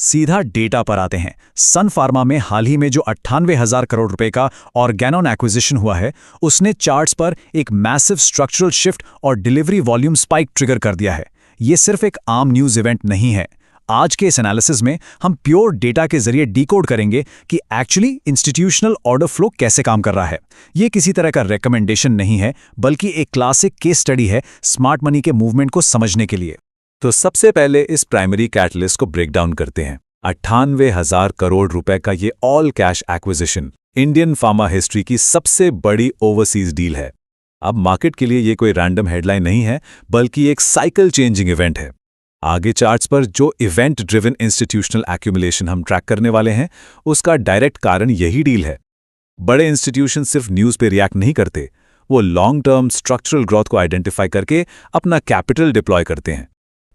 सीधा डेटा पर आते हैं। सन फार्मा में हाल ही में जो 98,000 करोड़ रुपए का ऑर्गेनॉन एक्विजिशन हुआ है, उसने चार्ट्स पर एक मैसिव स्ट्रक्चरल शिफ्ट और डिलीवरी वॉल्यूम स्पाइक ट्रिगर कर दिया है। ये सिर्फ एक आम न्यूज़ इवेंट नहीं है। आज के इस एनालिसिस में हम प्योर डेटा के जरिए डिकोड करेंगे कि एक्चुअली इंस्टीट्यूशनल ऑर्डर फ्लो कैसे काम कर रहा है। ये किसी तरह का रिकमेंडेशन नहीं है, बल्कि एक क्लासिक केस स्टडी है स्मार्ट मनी के मूवमेंट को समझने के लिए। तो सबसे पहले इस प्राइमरी कैटलिस्ट को ब्रेक डाउन करते हैं। 98,000 करोड़ रुपए का ये all cash acquisition Indian pharma history की सबसे बड़ी ओवरसीज डील है। अब मार्केट के लिए ये कोई रैंडम हेडलाइन नहीं है, बल्कि एक साइकिल चेंजिंग इवेंट है। आगे चार्ट्स पर जो इवेंट ड्रिवन इंस्टीट्यूशनल एक्यूमुलेशन हम ट्रैक करने वाले हैं, उसका डायरेक्ट कारण यही डील है। बड़े इंस्टीट्यूशन सिर्फ न्यूज़ पे रिएक्ट नहीं करते, वो लॉन्ग टर्म स्ट्रक्चरल ग्रोथ को आइडेंटिफाई करके अपना कैपिटल डिप्लॉय करते हैं।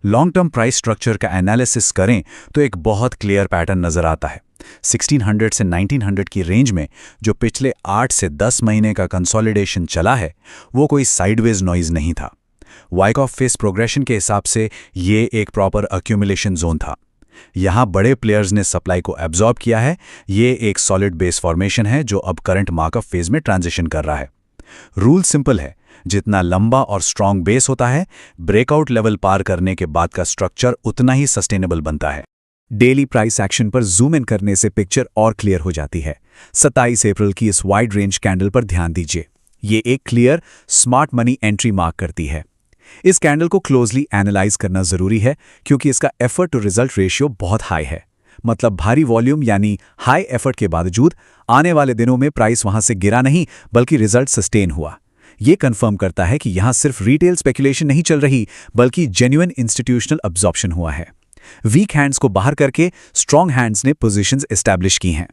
लॉन्ग टर्म प्राइस स्ट्रक्चर का एनालिसिस करें तो एक बहुत क्लियर पैटर्न नजर आता है। 1600 से 1900 की रेंज में जो पिछले 8 से 10 महीने का कंसोलिडेशन चला है, वो कोई साइडवेज नॉइज नहीं था। वाइकॉफ फेस प्रोग्रेशन के हिसाब से ये एक प्रॉपर अक्यूमुलेशन जोन था। यहाँ बड़े प्लेयर्स ने सप्लाई को एब्जॉर्ब किया है। ये एक सॉलिड बेस फॉर्मेशन है जो अब करंट मार्कअप फेज में ट्रांजिशन कर रहा है। रूल सिंपल है, जितना लंबा और स्ट्रॉन्ग बेस होता है, ब्रेकआउट लेवल पार करने के बाद का स्ट्रक्चर उतना ही सस्टेनेबल बनता है। डेली प्राइस एक्शन पर जूम इन करने से पिक्चर और क्लियर हो जाती है। 27 अप्रैल की इस वाइड रेंज कैंडल पर ध्यान दीजिए। ये एक clear smart money entry mark करती है। इस कैंडल को क्लोजली एनालाइज करना जरूरी है, क्योंकि इसका एफर्ट टू रिजल्ट रेशियो बहुत हाई है। मतलब भारी वॉल्यूम यानी हाई एफर्ट के बावजूद आने वाले दिनों में प्राइस वहां से गिरा नहीं, बल्कि रिजल्ट सस्टेन हुआ। ये कंफर्म करता है कि यहां सिर्फ रिटेल स्पेकुलेशन नहीं चल रही, बल्कि जेन्युइन इंस्टीट्यूशनल अब्जॉर्प्शन हुआ है। वीक हैंड्स को बाहर करके स्ट्रॉन्ग हैंड्स ने पोजीशंस एस्टैब्लिश की हैं।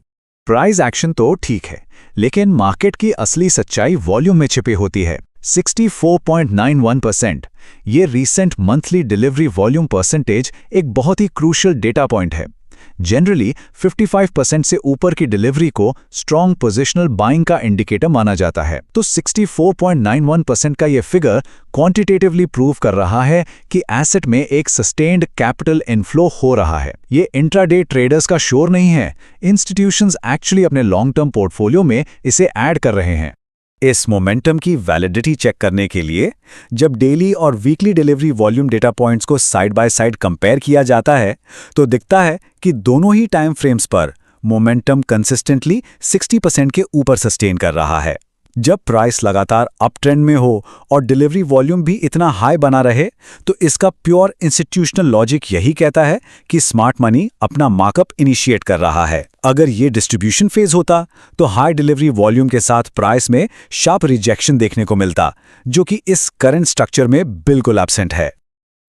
प्राइस एक्शन तो ठीक है, लेकिन मार्केट की असली सच्चाई वॉल्यूम में छिपी होती है। 64.91%। ये recent monthly delivery volume percentage एक बहुत ही क्रूशियल डेटा पॉइंट है। जनरली 55% से ऊपर की डिलीवरी को स्ट्रॉन्ग पोजिशनल बाइंग का इंडिकेटर माना जाता है। तो 64.91% का ये फिगर क्वांटिटेटिवली प्रूव कर रहा है कि एसेट में एक सस्टेन्ड कैपिटल इनफ्लो हो रहा है। ये इंट्राडे ट्रेडर्स का शोर नहीं है, इंस्टीट्यूशंस एक्चुअली अपने लॉन्ग टर्म पोर्टफोलियो में इसे ऐड कर रहे हैं। इस मोमेंटम की वैलिडिटी चेक करने के लिए जब डेली और weekly delivery volume data points को साइड बाय साइड कंपेयर किया जाता है, तो दिखता है कि दोनों ही टाइम फ्रेम्स पर मोमेंटम कंसिस्टेंटली 60% के ऊपर सस्टेन कर रहा है। जब प्राइस लगातार अप ट्रेंड में हो और डिलीवरी वॉल्यूम भी इतना हाई बना रहे, तो इसका प्योर इंस्टीट्यूशनल लॉजिक यही कहता है कि स्मार्ट मनी अपना मार्कअप इनिशिएट कर रहा है। अगर ये डिस्ट्रीब्यूशन फेज होता, तो हाई डिलीवरी वॉल्यूम के साथ प्राइस में शार्प रिजेक्शन देखने को मिलता, जो कि इस करंट स्ट्रक्चर में बिल्कुल एब्सेंट है।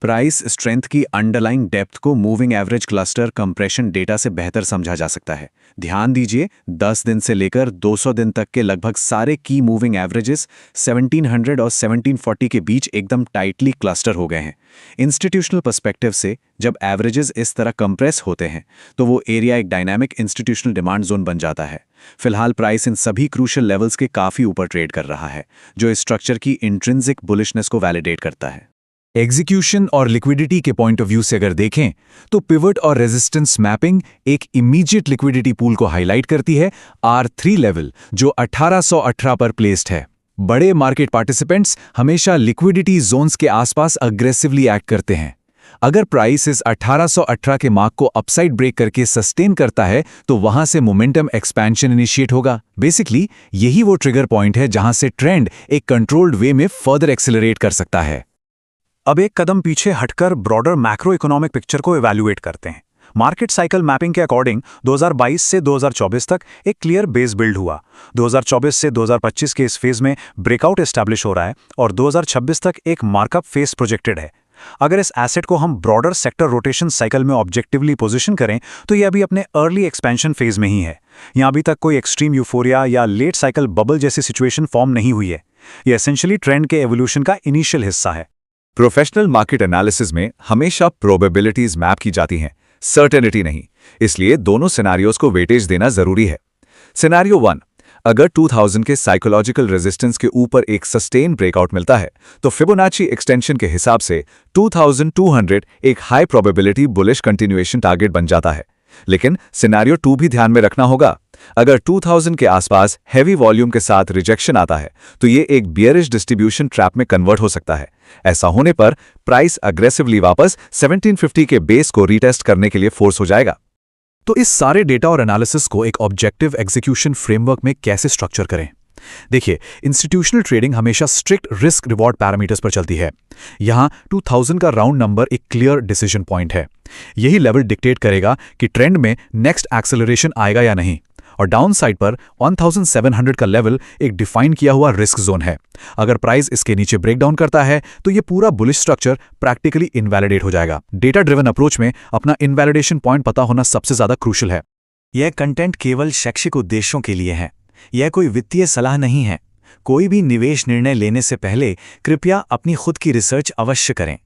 प्राइस स्ट्रेंथ की अंडरलाइंग डेप्थ को moving average cluster compression data से बेहतर समझा जा सकता है। ध्यान दीजिए, 10 दिन से लेकर 200 दिन तक के लगभग सारे की मूविंग एवरेजेस 1700 और 1740 के बीच एकदम टाइटली क्लस्टर हो गए हैं। इंस्टीट्यूशनल पर्सपेक्टिव से जब एवरेजेस इस तरह कंप्रेस होते हैं, तो वो एरिया एक डायनामिक इंस्टीट्यूशनल डिमांड जोन बन जाता है। फिलहाल प्राइस इन सभी क्रूशियल लेवल्स के काफी ऊपर ट्रेड कर रहा है, जो इस स्ट्रक्चर की इंट्रिंसिक बुलिशनेस को वैलिडेट करता है। एग्जीक्यूशन और लिक्विडिटी के पॉइंट ऑफ व्यू से अगर देखें, तो पिवट और रेजिस्टेंस मैपिंग एक इमीडिएट लिक्विडिटी पूल को हाईलाइट करती है, R3 लेवल, जो 1818 पर प्लेस्ड है। बड़े मार्केट पार्टिसिपेंट्स हमेशा लिक्विडिटी जोन्स के आसपास अग्रेसिवली एक्ट करते हैं। अगर प्राइस इस 1818 के मार्क को अपसाइड ब्रेक करके सस्टेन करता है, तो वहां से मोमेंटम एक्सपेंशन इनिशिएट होगा। बेसिकली यही वो ट्रिगर पॉइंट है जहां से ट्रेंड एक कंट्रोल्ड वे में फर्दर एक्सेलरेट कर सकता है। अब एक कदम पीछे हटकर ब्रॉडर मैक्रो इकोनॉमिक पिक्चर को इवैल्यूएट करते हैं। मार्केट साइकिल मैपिंग के अकॉर्डिंग 2022 से 2024 तक एक क्लियर बेस बिल्ड हुआ। 2024 से 2025 के इस फेज में ब्रेकआउट एस्टैब्लिश हो रहा है और 2026 तक एक मार्कअप फेज प्रोजेक्टेड है। अगर इस एसेट को हम ब्रॉडर सेक्टर रोटेशन साइकिल में ऑब्जेक्टिवली पोजीशन करें, तो यह अभी अपने अर्ली एक्सपेंशन फेज में ही है। यहां अभी तक कोई एक्सट्रीम यूफोरिया या लेट साइकिल बबल जैसी सिचुएशन फॉर्म नहीं हुई है। यह एसेंशियली ट्रेंड के एवोल्यूशन का इनिशियल हिस्सा है। प्रोफेशनल मार्केट एनालिसिस में हमेशा प्रोबेबिलिटीज मैप की जाती हैं, सर्टेनिटी नहीं। इसलिए दोनों सिनेरियोज को वेटेज देना जरूरी है। सिनेरियो 1, अगर 2000 के साइकोलॉजिकल रेजिस्टेंस के ऊपर एक सस्टेन ब्रेकआउट मिलता है, तो फिबोनाची एक्सटेंशन के हिसाब से 2200 एक high probability bullish continuation target बन जाता है। लेकिन सिनेरियो 2 भी ध्यान में रखना होगा। अगर 2000 के आसपास हैवी वॉल्यूम के साथ रिजेक्शन आता है तो ये एक बियरिश डिस्ट्रीब्यूशन ट्रैप में कन्वर्ट हो सकता है। ऐसा होने पर प्राइस अग्रेसिवली वापस 1750 के बेस को रीटेस्ट करने के लिए फोर्स हो जाएगा। तो इस सारे डेटा और एनालिसिस को एक ऑब्जेक्टिव एग्जीक्यूशन फ्रेमवर्क में कैसे स्ट्रक्चर करें? देखिए, इंस्टीट्यूशनल ट्रेडिंग हमेशा स्ट्रिक्ट रिस्क रिवॉर्ड पैरामीटर्स पर चलती है। यहां 2000 का राउंड नंबर एक क्लियर डिसीजन पॉइंट है। यही लेवल डिक्टेट करेगा कि ट्रेंड में नेक्स्ट एक्सेलरेशन आएगा या नहीं, और डाउन साइड पर 1700 का लेवल एक डिफाइन किया हुआ रिस्क जोन है। अगर प्राइस इसके नीचे ब्रेकडाउन करता है तो ये पूरा बुलिश स्ट्रक्चर प्रैक्टिकली इनवैलिडेट हो जाएगा। डेटा ड्रिवन अप्रोच में अपना इनवैलिडेशन पॉइंट पता होना सबसे ज्यादा क्रूशियल है। यह कंटेंट केवल शैक्षिक उद्देश्यों के लिए है। यह कोई वित्तीय सलाह नहीं है। कोई भी निवेश निर्णय लेने से पहले कृपया अपनी खुद की रिसर्च अवश्य करें।